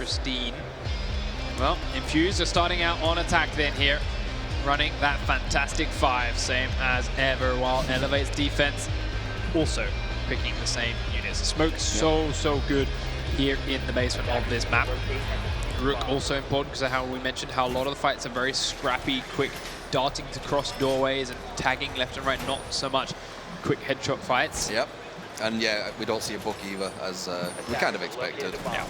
pristine. Well, Infused are starting out on attack then here, running that fantastic 5, same as ever, while eLevate's defense also picking the same units. Smoke so good here in the basement of this map. Rook also important because of how we mentioned how a lot of the fights are very scrappy, quick darting to cross doorways and tagging left and right, not so much quick headshot fights. Yep. And yeah, we don't see a book either, as we kind of expected. Yeah.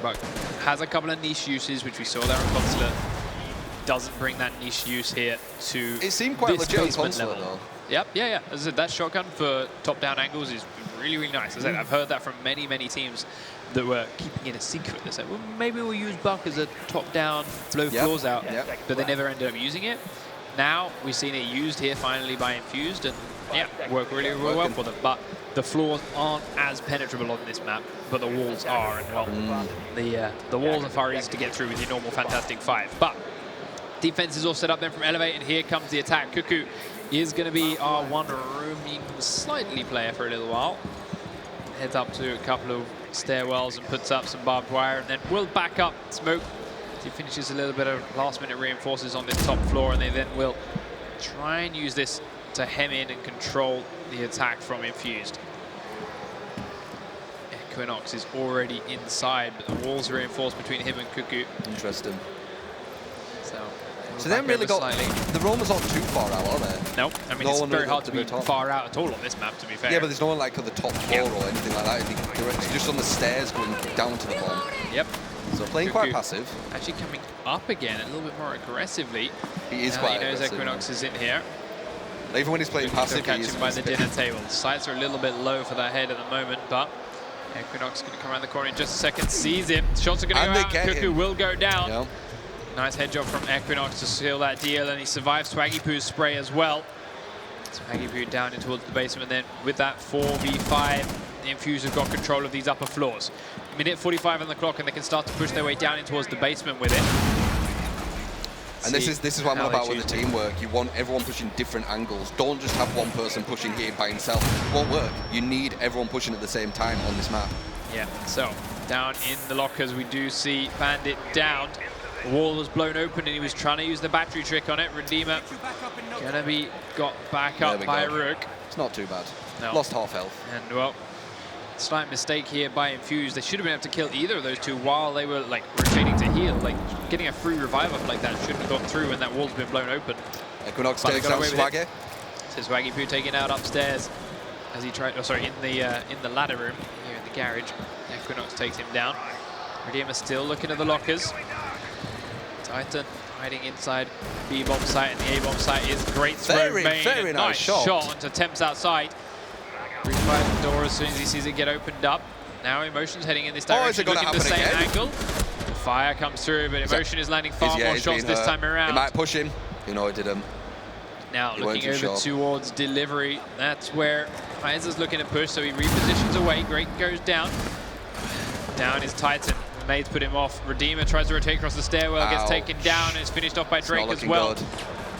But has a couple of niche uses, which we saw there on Consulate. Doesn't bring that niche use here to it seemed quite legit on Consulate though. Yep, yeah. As I said, that shotgun for top-down angles is really nice. As I said, I've heard that from many teams that were keeping it a secret. They said, well, maybe we'll use Buck as a top-down, blow floors out, but they never ended up using it. Now we've seen it used here finally by Infused, and yeah, worked really well for them. But the floors aren't as penetrable on this map, but the walls are, and well, the walls are far easier to get through with your normal Fantastic 5. But defense is all set up then from eLevate, and here comes the attack. Cuckoo is going to be our one roaming slightly player for a little while. Heads up to a couple of stairwells and puts up some barbed wire, and then will back up Smoke. He finishes a little bit of last-minute reinforces on this top floor, and they then will try and use this to hem in and control the attack from Infused. Equinox is already inside, but the walls are reinforced between him and Cuckoo. Interesting. So they haven't really got the roamers aren't too far out, are they? No, I mean, it's very hard to be far out at all on this map, to be fair. Yeah, but there's no one like on the top floor or anything like that. They're just on the stairs going down to the bomb. Yep. So playing quite passive. Actually coming up again a little bit more aggressively. He is quite aggressive. He knows aggressive. Equinox is in here. Even when he's playing passive, he is by the dinner table. Sights are a little bit low for that head at the moment, but Equinox is going to come around the corner in just a second. Sees him. Shots are going to go out. Cuckoo will go down. Yep. Nice head job from Equinox to seal that deal, and he survives Swaggy Poo's spray as well. Swaggy Poo down in towards the basement, then with that 4v5, the Infused have got control of these upper floors. Minute 45 on the clock, and they can start to push their way down in towards the basement with it. And this is what I'm on about with the teamwork. You want everyone pushing different angles. Don't just have one person pushing here by himself. It won't work. You need everyone pushing at the same time on this map. Yeah, so down in the lockers, we do see Bandit down. The wall was blown open, and he was trying to use the battery trick on it. Redeemer gonna be got back up by Rook. It's not too bad. No. Lost half health. And well, slight mistake here by Infused. They should have been able to kill either of those two while they were like rotating to heal. Like getting a free revive up like that shouldn't have gone through, and that wall's been blown open. Equinox takes out Swaggy. So Swaggy Poo taken out upstairs as he tried. Oh, sorry, in the ladder room here in the garage. Equinox takes him down. Redeemer still looking at the lockers. Titan hiding inside B-bomb site, and the A-bomb site is great throw. Very nice shot. Onto Temps outside. Refires the door as soon as he sees it get opened up. Now Emotion's heading in this direction, looking at the same angle. The fire comes through, but Emotion is landing far more shots this time around. He might push him. You know, he didn't. Now looking over towards delivery. That's where Heiser's looking to push, so he repositions away. Great goes down. Down is Titan. Maid's put him off. Redeemer tries to rotate across the stairwell, gets taken down, and is finished off by Drake as well.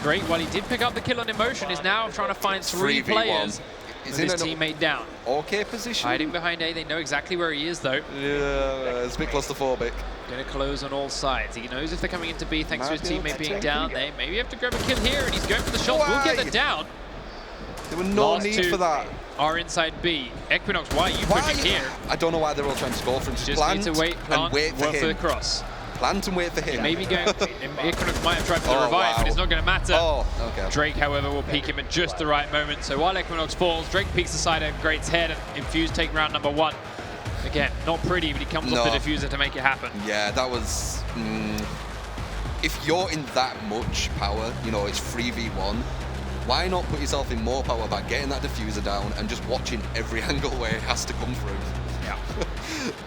Great, while he did pick up the kill on Emotion, is now trying to find three players with his teammate down. Okay position. Hiding behind A, they know exactly where he is though. Yeah, it's a bit claustrophobic. Going to close on all sides. He knows if they're coming into B thanks to his teammate being down. They maybe have to grab a kill here, and he's going for the shot. We'll get them down. There was no need for that. Are inside B. Equinox, why are you pushing here? I don't know why they're all trying to score for him. Just need to wait, and wait for him. For the cross. Plant and wait for him. Maybe going. Equinox might have tried for the revive, but it's not going to matter. Oh, okay. Drake, however, will peek him at just the right moment. So while Equinox falls, Drake peeks aside at Great's head, and Infused take round number 1. Again, not pretty, but he comes off the diffuser to make it happen. Yeah, that was. If you're in that much power, you know, it's 3v1. Why not put yourself in more power by getting that diffuser down and just watching every angle where it has to come through? Yeah.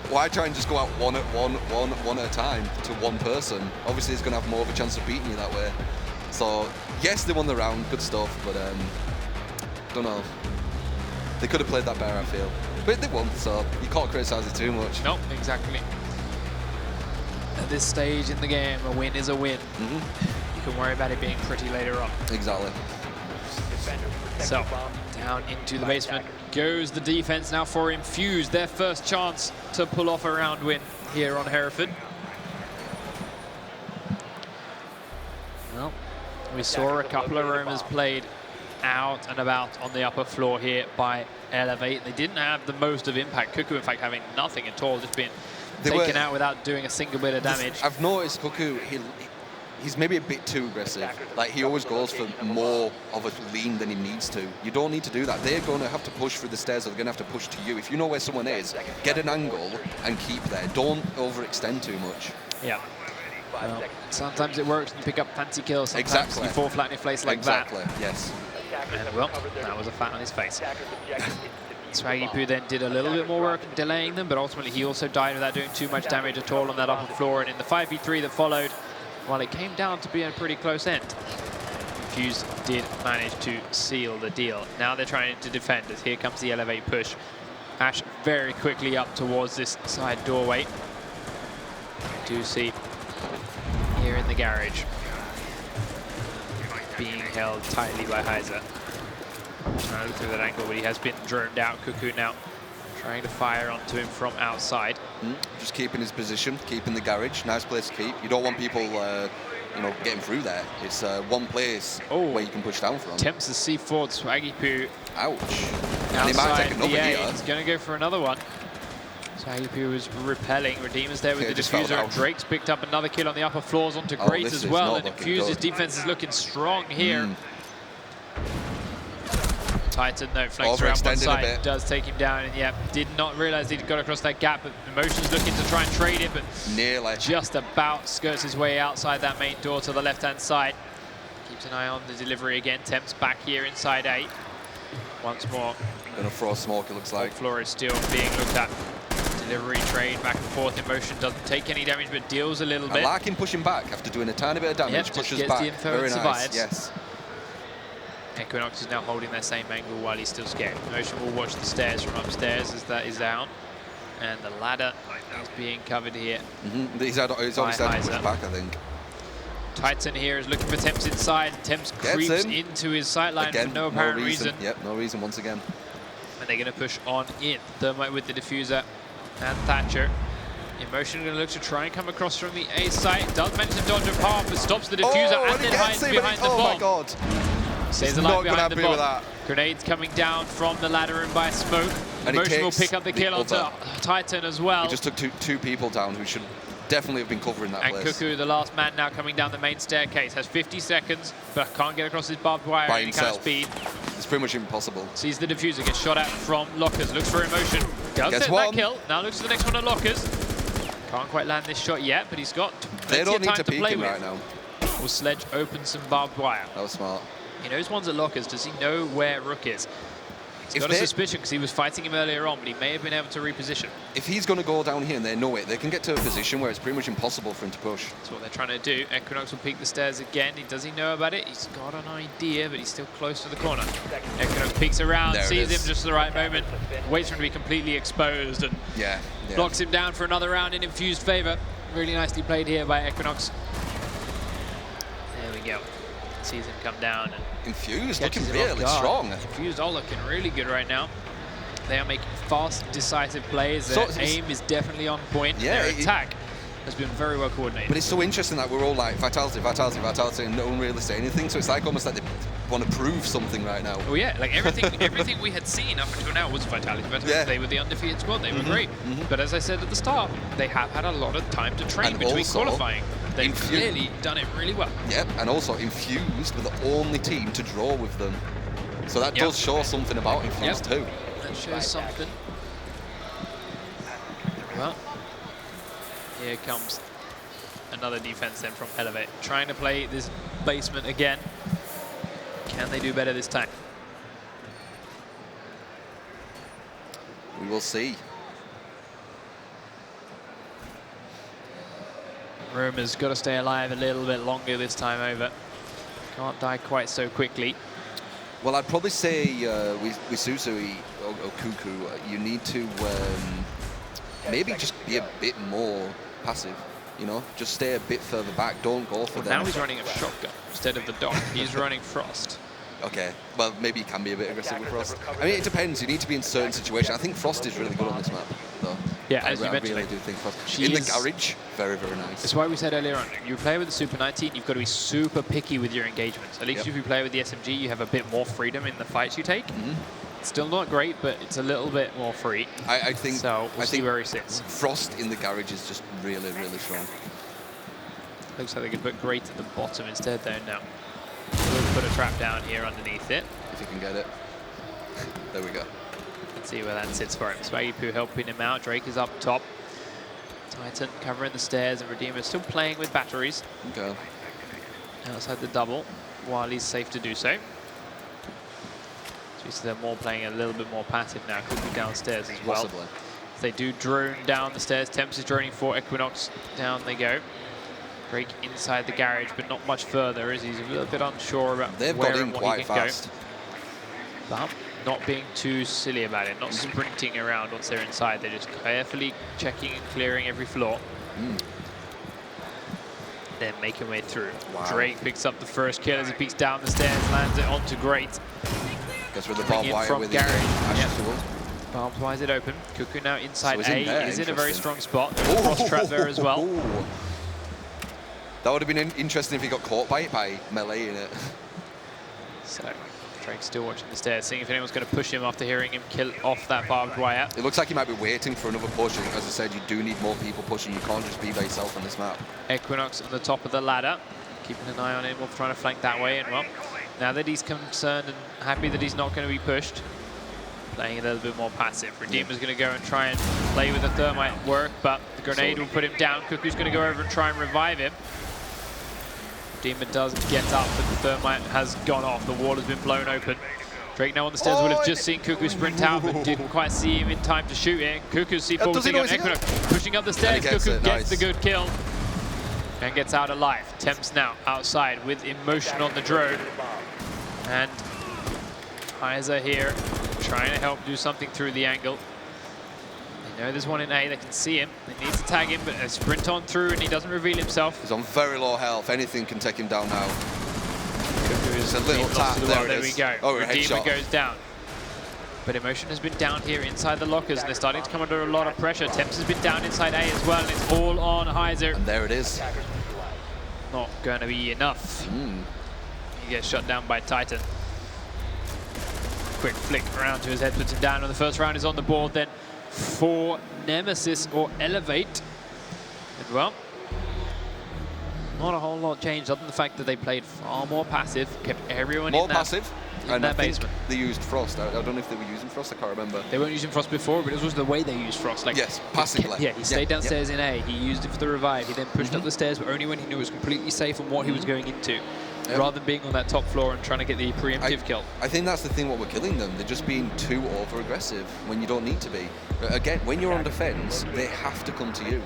Why try and just go out one at a time to one person? Obviously, it's going to have more of a chance of beating you that way. So, yes, they won the round, good stuff, but don't know. They could have played that better, I feel. But they won, so you can't criticise it too much. Nope, exactly. At this stage in the game, a win is a win. You can worry about it being pretty later on. Exactly. So, down into the basement goes the defense now for Infused. Their first chance to pull off a round win here on Hereford. Well, we saw a couple of roamers played out and about on the upper floor here by eLevate. They didn't have the most of impact. Cuckoo, in fact, having nothing at all, just being taken out without doing a single bit of damage. I've noticed Cuckoo, he's maybe a bit too aggressive. Like, he always goes for more of a lean than he needs to. You don't need to do that. They're going to have to push through the stairs, or they're going to have to push to you. If you know where someone is, get an angle and keep there. Don't overextend too much. Yeah. Well, sometimes it works and you pick up fancy kills. Sometimes you fall flat in your face like that. Yes. And well, that was a flat on his face. Swaggy then did a little bit more work in delaying them, but ultimately he also died without doing too much damage at all on that upper floor. And in the 5v3 that followed, well, it came down to be a pretty close end. Infused did manage to seal the deal. Now they're trying to defend as here comes the eLevate push. Ash very quickly up towards this side doorway. Do see here in the garage being held tightly by Heiser. Trying to look through that angle, but he has been droned out. Cuckoo now trying to fire onto him from outside. Just keeping his position, keeping the garage. Nice place to keep. You don't want people, you know, getting through there. It's one place where you can push down from. Attempts to see forward Swaggy Poo. Ouch. And he might take another here. He's going to go for another one. Swaggy Poo was repelling. Redeemer's there with the diffuser. And Drake's picked up another kill on the upper floors onto Great as well. And Infused's defense is looking strong here. Titan, though, flanks around one side, does take him down, and yeah, did not realize he'd got across that gap, but Emotion's looking to try and trade it, but nearly just about skirts his way outside that main door to the left-hand side. Keeps an eye on the delivery again, Temps back here inside A. Once more. Gonna throw a smoke, it looks like. Floor is still being looked at. Delivery, trade, back and forth. Emotion doesn't take any damage, but deals a little bit. I like him pushing back after doing a tiny bit of damage, pushes back. Very nice, yes. Equinox is now holding that same angle while he's still scared. Emotion will watch the stairs from upstairs as that is down. And the ladder is being covered here. He's obviously had to push back, I think. Titan here is looking for Temps inside. Temps creeps into his sightline for no apparent reason. Yep, no reason once again. And they're going to push on in. Thermite with the diffuser and Thatcher. Emotion going to look to try and come across from the A site. Does manage to dodge a path, but stops the diffuser and then hides behind the bomb. Oh my god. Stays alive behind the bomb. Grenades coming down from the ladder and by smoke. Emotion will pick up the kill onto Titan as well. He just took two people down who should definitely have been covering that place. And Cuckoo, the last man now coming down the main staircase, has 50 seconds, but can't get across his barbed wire at any kind of speed. It's pretty much impossible. Sees the diffuser, gets shot at from Lockers, looks for Emotion. Does get that kill, now looks for the next one at Lockers. Can't quite land this shot yet, but he's got plenty of time to play with. Right now. Will Sledge open some barbed wire? That was smart. He knows one's at Lockers. Does he know where Rook is? He's got a suspicion because he was fighting him earlier on, but he may have been able to reposition. If he's going to go down here and they know it, they can get to a position where it's pretty much impossible for him to push. That's what they're trying to do. Equinox will peek the stairs again. Does he know about it? He's got an idea, but he's still close to the corner. Equinox peeks around, sees him just at the right moment, waits for him to be completely exposed, and blocks him down for another round in Infused favor. Really nicely played here by Equinox. There we go. Sees him come down. And Infused looking really strong. Infused are looking really good right now. They are making fast, decisive plays. Their aim is definitely on point. Their attack has been very well coordinated. But it's so interesting that we're all like, vitality, vitality, vitality, and no one really say anything. So it's like almost like they want to prove something right now. Oh yeah, like everything we had seen up until now was vitality. They were the undefeated squad. They were great. But as I said at the start, they have had a lot of time to train between qualifying. They've clearly done it really well. Yep, and also Infused were the only team to draw with them. So that does show something about Infused too. That shows something. Well, here comes another defense then from eLevate. Trying to play this basement again. Can they do better this time? We will see. Rumour's got to stay alive a little bit longer this time over. Can't die quite so quickly. Well, I'd probably say with Susui or Cuckoo, you need to maybe just be a bit more passive. You know, just stay a bit further back. Don't go for them. Now he's running a shotgun instead of the dog. He's running Frost. Okay, well, maybe you can be a bit aggressive with Frost. I mean, it depends. You need to be in certain situations. I think Frost is really good on this map, though. Yeah, as you mentioned. I really do think Frost. In the garage, very, very nice. That's why we said earlier on, you play with the Super 19, you've got to be super picky with your engagements. At least if you play with the SMG, you have a bit more freedom in the fights you take. It's still not great, but it's a little bit more free. I think so. We'll see where he sits. Frost in the garage is just really, really strong. Looks like they could put Great at the bottom instead, though. Now, we'll put a trap down here underneath it. If you can get it. There we go. Let's see where that sits for him. Swaggy Poo helping him out. Drake is up top. Titan covering the stairs, and Redeemer still playing with batteries. Okay. Outside the double, while he's safe to do so. So they're more playing a little bit more passive now. Could be downstairs as well. Possibly. They do drone down the stairs. Temps is droning for Equinox. Down they go. Drake inside the garage, but not much further, as he's a little bit unsure about where and what he can go. But not being too silly about it, not sprinting around once they're inside. They're just carefully checking and clearing every floor. Then make your way through. Wow. Drake picks up the first kill as he peeks down the stairs, lands it onto Great. Gets rid of the barbed wire with garage. Barbed wire's it open. Cuckoo now inside A. He's in a very strong spot. There's a cross trap there as well. That would have been interesting if he got caught by it, by melee in it. So, Drake's still watching the stairs, seeing if anyone's going to push him after hearing him kill off that barbed wire. It looks like he might be waiting for another push. As I said, you do need more people pushing. You can't just be by yourself on this map. Equinox on the top of the ladder, keeping an eye on him, trying to flank that way. And well, now that he's concerned and happy that he's not going to be pushed, playing a little bit more passive. Redeemer's going to go and try and play with the thermite work, but the grenade will put him down. Cuckoo's going to go over and try and revive him. Redeemer does get up, but the thermite has gone off. The wall has been blown open. Drake now on the stairs would have just seen Cuckoo sprint out, but didn't quite see him in time to shoot it. Cuckoo's C4 was taking on Equinox, pushing up the stairs. Cuckoo gets the good kill and gets out alive. Temps now outside with Emotion on the drone. And Heiser here trying to help do something through the angle. They know there's one in A, they can see him. They need to tag him, but they sprint on through and he doesn't reveal himself. He's on very low health. Anything can take him down now. It's a little tap. There we go. Oh, Redeemer goes down. But Emotion has been down here inside the lockers, and they're starting to come under a lot of pressure. Temps has been down inside A as well, and it's all on Heiser. And there it is. Not going to be enough. He gets shot down by Titan. Quick flick around to his head, puts him down, and the first round is on the board then for Nemesis or eLevate. And well, not a whole lot changed other than the fact that they played far more passive, kept everyone in that basement. They used Frost. I don't know if they were using Frost, I can't remember. They weren't using Frost before, but it was the way they used Frost. Like, yes, passively. Yeah, he stayed downstairs in A, he used it for the revive, he then pushed up the stairs, but only when he knew it was completely safe on what he was going into, rather than being on that top floor and trying to get the preemptive kill. I think that's the thing what we're killing them. They're just being too over-aggressive when you don't need to be. Again, when you're on defense, they have to come to you.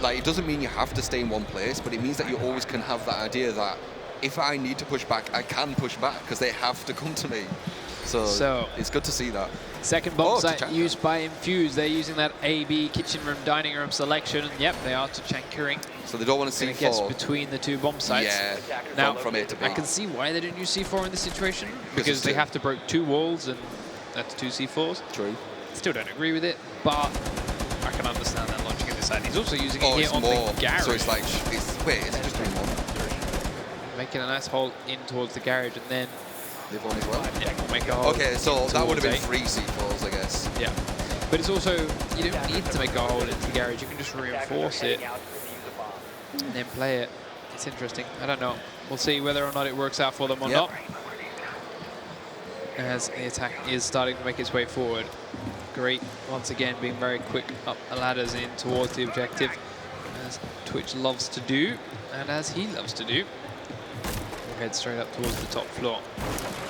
Like, it doesn't mean you have to stay in one place, but it means that you always can have that idea that if I need to push back, I can push back because they have to come to me. So it's good to see that. Second bomb site used by Infused. They're using that AB kitchen room, dining room selection. And yep, they are Tachankering. So they don't want to see C4. Guess between the two bomb sites. Yeah, now, from A to B. I can see why they didn't use C4 in this situation. Because they have to break 2 walls, and that's 2 C4s. True. Still don't agree with it, but I can understand that logic in this side. He's also using it here on the garage. So it's like, wait, is it just doing more? Making a nice hole in towards the garage, and then they've won as well. Yeah, we'll make a hole. Okay, so that would have been 3 C4s, I guess. Yeah, but it's also, you don't need to make a hole into the garage. You can just reinforce it and then play it. It's interesting. I don't know. We'll see whether or not it works out for them or not. As the attack is starting to make its way forward. Great, once again, being very quick up the ladders in towards the objective, as Twitch loves to do, and as he loves to do. We'll head straight up towards the top floor.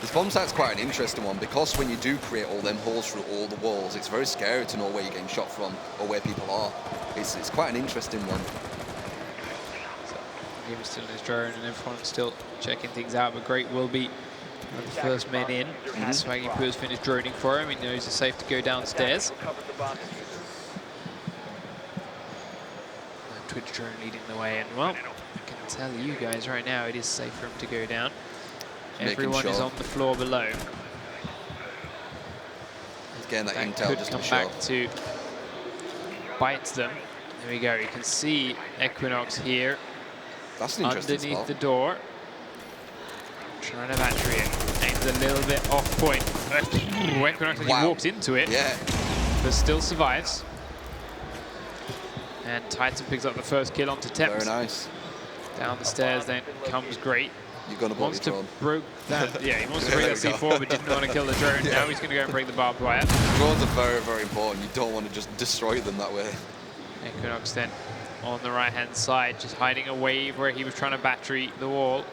This bomb site's quite an interesting one, because when you do create all them holes through all the walls, it's very scary to know where you're getting shot from, or where people are. It's quite an interesting one. So, Game's still in his drone, and everyone's still checking things out, but Great will be the first men in. Swaggy Poo has finished droning for him. He knows it's safe to go downstairs. Twitch drone leading the way, and well, I can tell you guys right now it is safe for him to go down. Everyone is on the floor below. He's getting that intel could just come to back show. to bite them. There we go. You can see Equinox here. That's an interesting underneath spot. the door. Trying to battery it. Aims a little bit off point. Equinox actually walks into it. Yeah. But still survives. And Titan picks up the first kill onto Temps. Very nice. Down the stairs then comes Great. You're going to Wants to break that. Yeah, he wants to break that C4, but didn't want to kill the drone. Now he's going to go and break the barbed wire. Drones are very, very important. You don't want to just destroy them that way. Equinox then on the right-hand side, just hiding a wave where he was trying to battery the wall.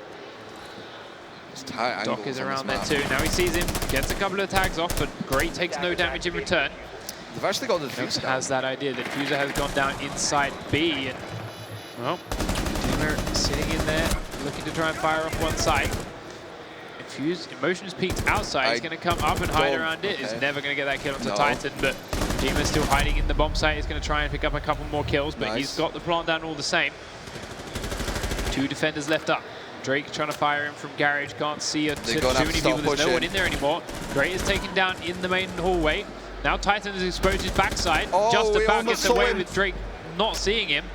Doc is around there too. Now he sees him, gets a couple of tags off, but Great takes no damage in return. They've actually got the diffuser down. Has that idea. The diffuser has gone down inside B, and well, Dreamer sitting in there, looking to try and fire off one side. Infused, Emotion is peeked outside. He's going to come up and hide around it. He's never going to get that kill onto Titan, but Dreamer's still hiding in the bomb site. He's going to try and pick up a couple more kills, but he's got the plant down all the same. 2 defenders left up. Drake trying to fire him from garage. Can't see too many people. There's no one in there anymore. Great is taken down in the main hallway. Now Titan has exposed his backside. Just about gets away with Drake not seeing him.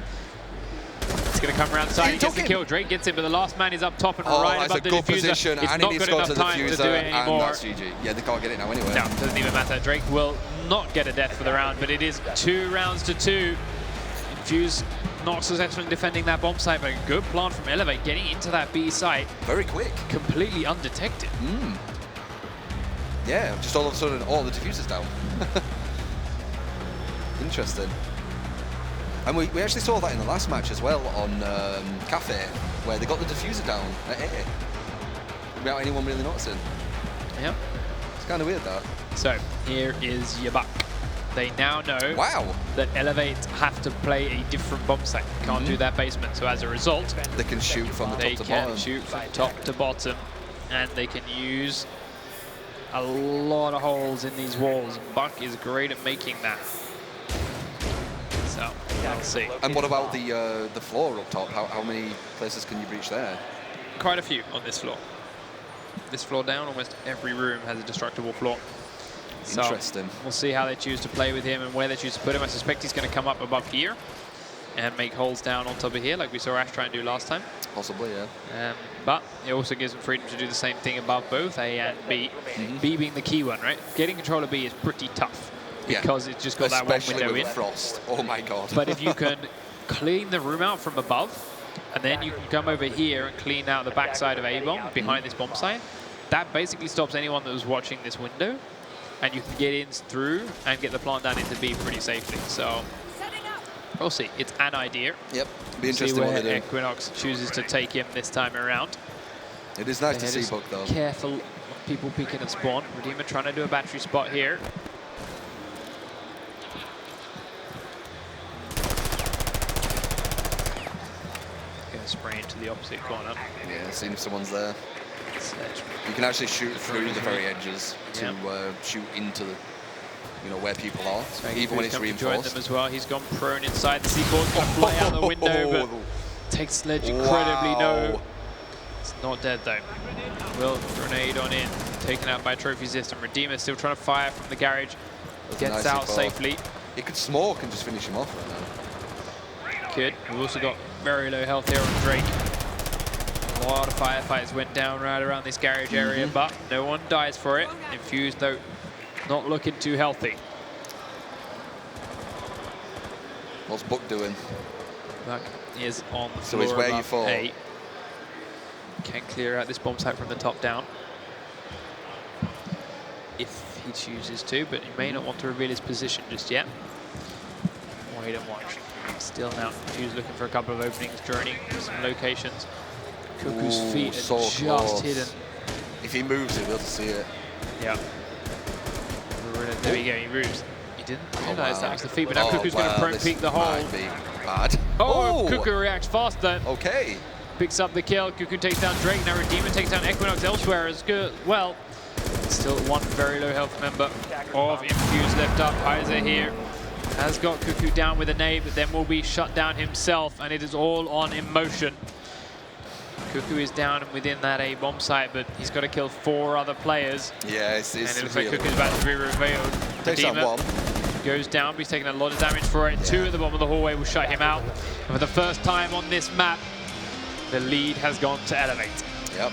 It's going to come around the side. He gets the kill. Drake gets it, but the last man is up top and right above the diffuser. Position, it's and not good enough time to do it anymore. That's GG. Yeah, they can't get it now anyway. No, it doesn't even matter. Drake will not get a death for the round, but it is 2 rounds to 2. Infused not successfully defending that bomb site, but a good plant from eLevate getting into that B site. Very quick. Completely undetected. Yeah, just all of a sudden, all the diffusers down. Interesting. And we actually saw that in the last match as well on Cafe, where they got the diffuser down at A, without anyone really noticing. Yeah. It's kind of weird, that. So, here is your buck. They now know that eLevate have to play a different bomb site. Can't do that basement, so as a result, they can shoot from the top to bottom. They can shoot from top to bottom, and they can use a lot of holes in these walls. Buck is great at making that. So, we'll see. And what about the floor up top? How many places can you breach there? Quite a few on this floor. This floor down, almost every room has a destructible floor. So interesting. We'll see how they choose to play with him and where they choose to put him. I suspect he's going to come up above here and make holes down on top of here, like we saw Ash try and do last time. Possibly, yeah. But it also gives him freedom to do the same thing above both A and B. B being the key one, right? Getting control of B is pretty tough because it's just got that one window in. Frost. Oh my god. But if you can clean the room out from above, and then you can come over here and clean out the backside of A-bomb behind this bomb site, that basically stops anyone that was watching this window. And you can get in through and get the plant down into B pretty safely. So we'll see. It's an idea. Yep. Be interesting what they do. Equinox chooses to take him this time around. It is nice to see Buck though. Careful of people peeking at spawn. Redeemer trying to do a battery spot here. Gonna spray into the opposite corner. Yeah, seeing if someone's there. You can actually shoot through the very edges to shoot into the, where people are, so even when it's reinforced. Join them as well. He's gone prone inside. The C4's going to fly out the window, but takes Sledge incredibly. No, it's not dead though. Will grenade on in, taken out by Trophy System. Redeemer still trying to fire from the garage. Gets out safely. He could smoke and just finish him off right now. Good. We've also got very low health here on Drake. A lot of firefights went down right around this garage area, but no one dies for it. Infused, though, not looking too healthy. What's Buck doing? Buck is on the floor. So he's where you fall. A. Can clear out this bomb site from the top down. If he chooses to, but he may not want to reveal his position just yet. Wait and watch. Still now, Infused looking for a couple of openings, journeying some locations. Cuckoo's feet are just hidden. If he moves, he'll be able to see it. Yeah. There we go, he moves. He didn't realize that was the feet, but now Cuckoo's going to prone peek the hole. Might be bad. Oh, Cuckoo reacts fast then. Okay. Picks up the kill. Cuckoo takes down Drake. Now Redeemer takes down Equinox elsewhere as good. Well, still one very low health member of Infused left up. Heiser here has got Cuckoo down with a nade, but then will be shut down himself, and it is all on Emotion. Cuckoo is down and within that A bomb site, but he's got to kill 4 other players. Yeah, it's and it looks really like Cuckoo's about to be revealed. Takes that bomb. Goes down, but he's taking a lot of damage for it. 2 at the bottom of the hallway will shut him out. And for the first time on this map, the lead has gone to eLevate. Yep.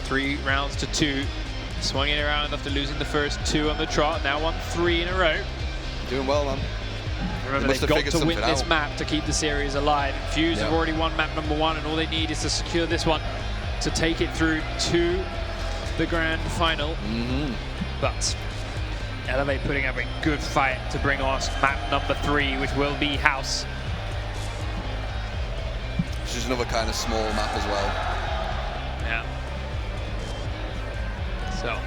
3 rounds to 2. Swung it around after losing the first 2 on the trot. Now won 3 in a row. Doing well, man. Remember, they've got to win this map to keep the series alive. Infused have already won map number 1, and all they need is to secure this one to take it through to the grand final. But eLevate putting up a good fight to bring us map number 3, which will be House. Which is another kind of small map as well. Yeah. So,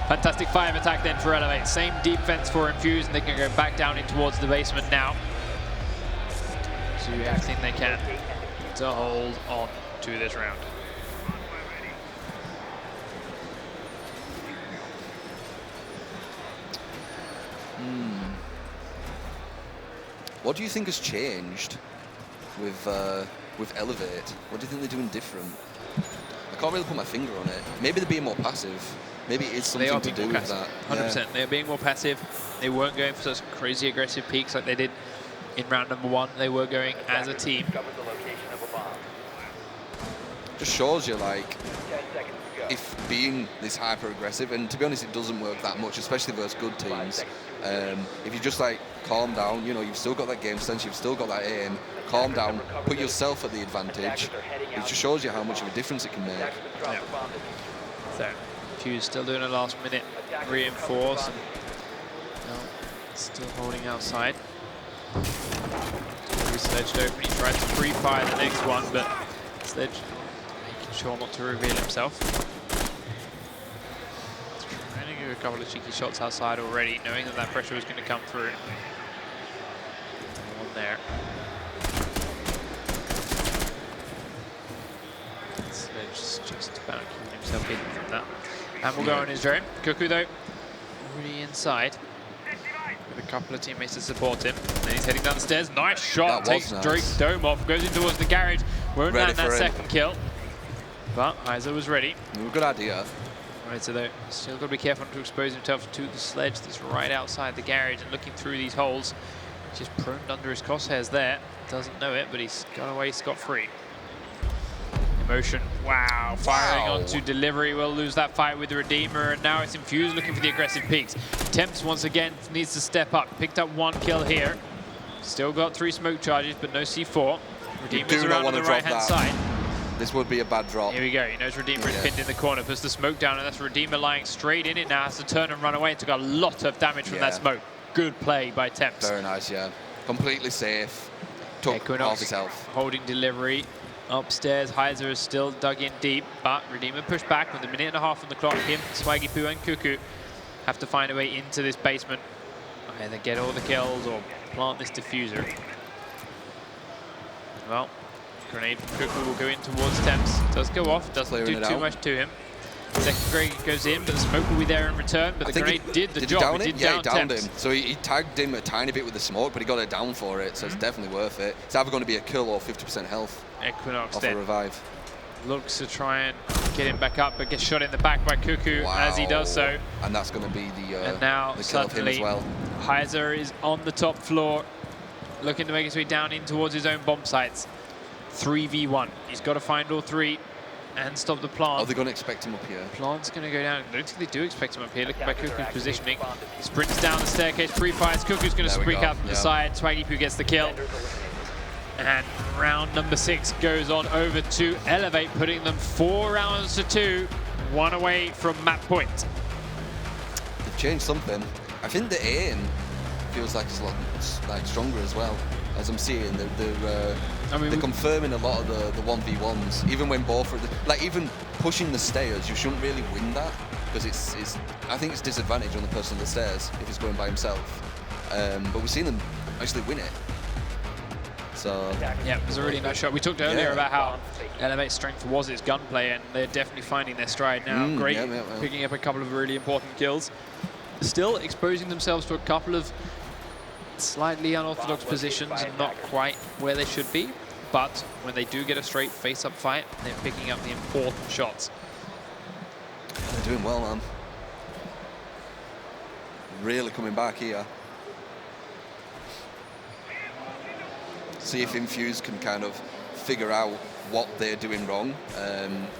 fantastic 5 attack then for eLevate. Same defense for Infused, and they can go back down in towards the basement now. Do everything they can to hold on to this round. What do you think has changed with eLevate? What do you think they're doing different? I can't really put my finger on it. Maybe they're being more passive. Maybe it's something to do with that. 100%. Yeah. They're being more passive. They weren't going for such crazy aggressive peaks like they did in round number 1. They were going as a team. Just shows you, like, if being this hyper aggressive, and to be honest, it doesn't work that much, especially versus good teams. If you just like calm down, you know, you've still got that game sense, you've still got that aim. Calm down, put yourself at the advantage. It just shows you how much of a difference it can make. Yeah. So, Infused still doing a last-minute reinforce, and still holding outside. Sledged open. He tried to pre-fire the next one, but Sledge making sure not to reveal himself. Trying to give a couple of cheeky shots outside already, knowing that that pressure was going to come through. One there. Sledge just about keeping himself hidden from that. And we'll go on his drone. Cuckoo, though, already inside with a couple of teammates to support him. Then he's heading down the stairs. Nice shot. Takes nice. Drake's dome off. Goes in towards the garage. Won't land that second kill. But Heiser was ready. Good idea. Right, so though, still got to be careful not to expose himself to the sledge that's right outside the garage and looking through these holes. Just pruned under his crosshairs there. Doesn't know it, but he's got away scot-free. Emotion, wow, firing onto delivery. Will lose that fight with the Redeemer, and now it's Infused looking for the aggressive peaks. Temps once again needs to step up. Picked up 1 kill here. Still got 3 smoke charges, but no C4. Redeemer's around on the right-hand side. This would be a bad drop. Here we go. He knows Redeemer is pinned in the corner. Puts the smoke down, and that's Redeemer lying straight in it now. Has to turn and run away. Took a lot of damage from that smoke. Good play by Temps. Very nice, yeah. Completely safe. Took half his health. Holding delivery. Upstairs, Heiser is still dug in deep, but Redeemer pushed back with 1.5 minutes on the clock. Him, Swaggy Poo, and Cuckoo have to find a way into this basement. Either get all the kills or plant this diffuser. Well, grenade from Cuckoo will go in towards Temps. Does go off, doesn't do too much to him. Second grenade goes in, but the smoke will be there in return. But the grenade did the job. It downed him. So he tagged him a tiny bit with the smoke, but he got it down for it. So it's definitely worth it. It's either going to be a kill or 50% health. Equinox off a revive. Looks to try and get him back up, but gets shot in the back by Cuckoo as he does so. And that's going to be the kill of him as well. Heiser is on the top floor, looking to make his way down in towards his own bomb sites. 3v1. He's got to find all 3 and stop the plant. Are they going to expect him up here? Plant's going to go down. I don't think they do expect him up here. Looking by Cuckoo's positioning. He sprints down the staircase, pre-fires. Cuckoo's going to squeak out from the side. Swaggy Poo gets the kill. And round number 6 goes on over to eLevate, putting them 4 rounds to 2, 1 away from map point. They've changed something. I think the aim feels like it's a lot stronger as well. As I'm seeing, they're confirming a lot of the 1v1s. Even when both are even pushing the stairs, you shouldn't really win that because it's I think it's disadvantage on the person on the stairs if he's going by himself. But we've seen them actually win it. So yeah, it was a really nice shot. We talked earlier about how eLevate's strength was its gunplay, and they're definitely finding their stride now. Great, picking up a couple of really important kills. Still exposing themselves to a couple of slightly unorthodox positions and not quite where they should be. but when they do get a straight face-up fight, they're picking up the important shots. They're doing well, man. Really coming back here. See if Infused can kind of figure out what they're doing wrong,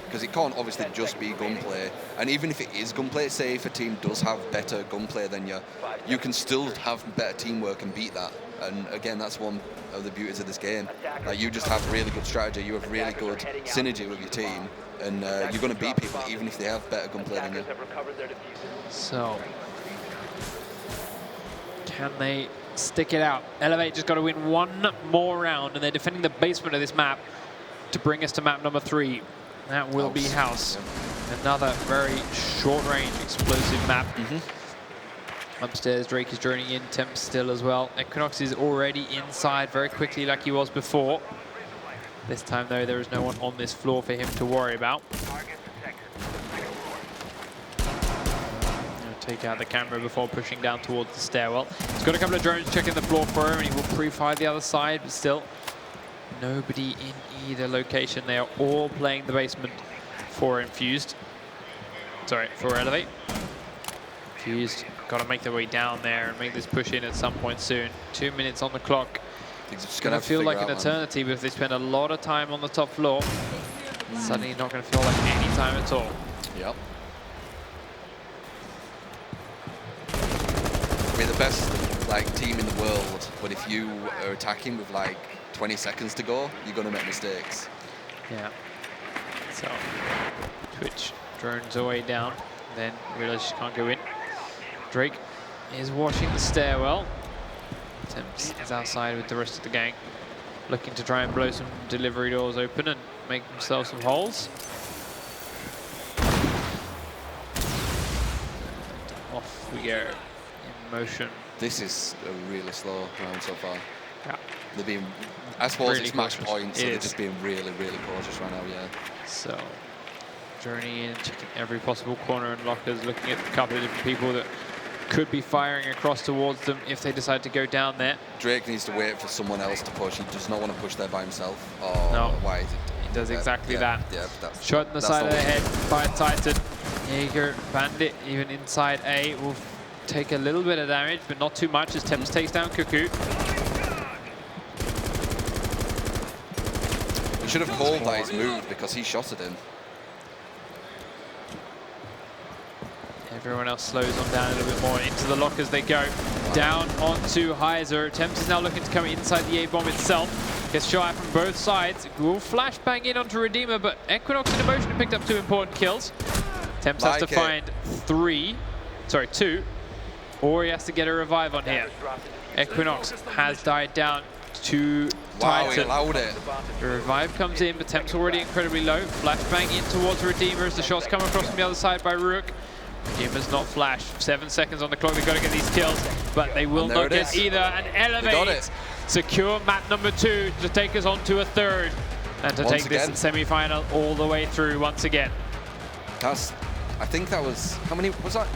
because it can't obviously just be gunplay. And even if it is gunplay, say if a team does have better gunplay than you can still have better teamwork and beat that. And again, that's one of the beauties of this game. Like, you just have really good strategy, you have really good synergy with your team, and you're going to beat people even if they have better gunplay than you. So, can they stick it out? eLevate just got to win one more round, and they're defending the basement of this map to bring us to map number 3. That will be House. Yep. Another very short-range, explosive map. Upstairs, Drake is journeying in, Temp still as well. Equinox is already inside very quickly like he was before. This time, though, there is no one on this floor for him to worry about. Take out the camera before pushing down towards the stairwell. He's got a couple of drones checking the floor for him, and he will pre-fire the other side, but still nobody in either location. They are all playing the basement for Infused. Sorry, for eLevate. Infused got to make their way down there and make this push in at some point soon. 2 minutes on the clock. It's going to feel like an eternity, but if they spend a lot of time on the top floor, suddenly not going to feel like any time at all. Yep. I mean, the best team in the world, but if you are attacking with 20 seconds to go, you're going to make mistakes. Yeah. So, Twitch drones away down, then realize she can't go in. Drake is watching the stairwell. Temps is outside with the rest of the gang, looking to try and blow some delivery doors open and make themselves some holes. And off we go. Motion. This is a really slow round so far. Yeah. They're being, I suppose really it's match point, so they're is. just being really, really cautious right now, yeah. So, journey in, checking every possible corner and lockers, looking at a couple of different people that could be firing across towards them if they decide to go down there. Drake needs to wait for someone else to push. He does not want to push there by himself. Oh, no. Why is it? He does exactly that. Yeah, shot in the side of the head by Titan. Jaeger, Bandit, even inside A, will take a little bit of damage, but not too much as Temps takes down Cuckoo. He should have called that his move because he shot at him. Everyone else slows on down a little bit more. Into the lockers they go. Down onto Heiser. Temps is now looking to come inside the A-bomb itself. Gets shot from both sides. Will flashbang in onto Redeemer, but Equinox in motion picked up 2 important kills. Temps has to find 2. Or he has to get a revive on here. Equinox has died down to Titan. He allowed it. The revive comes in, but Temp's already incredibly low. Flashbang in towards Redeemer as the shots come across from the other side by Rook. Redeemer's not flash. 7 seconds on the clock. They've got to get these kills, but they will not get either. And eLevate secure map number 2 to take us on to a 3rd. And to take this semi-final all the way through once again. I think that was, how many was that?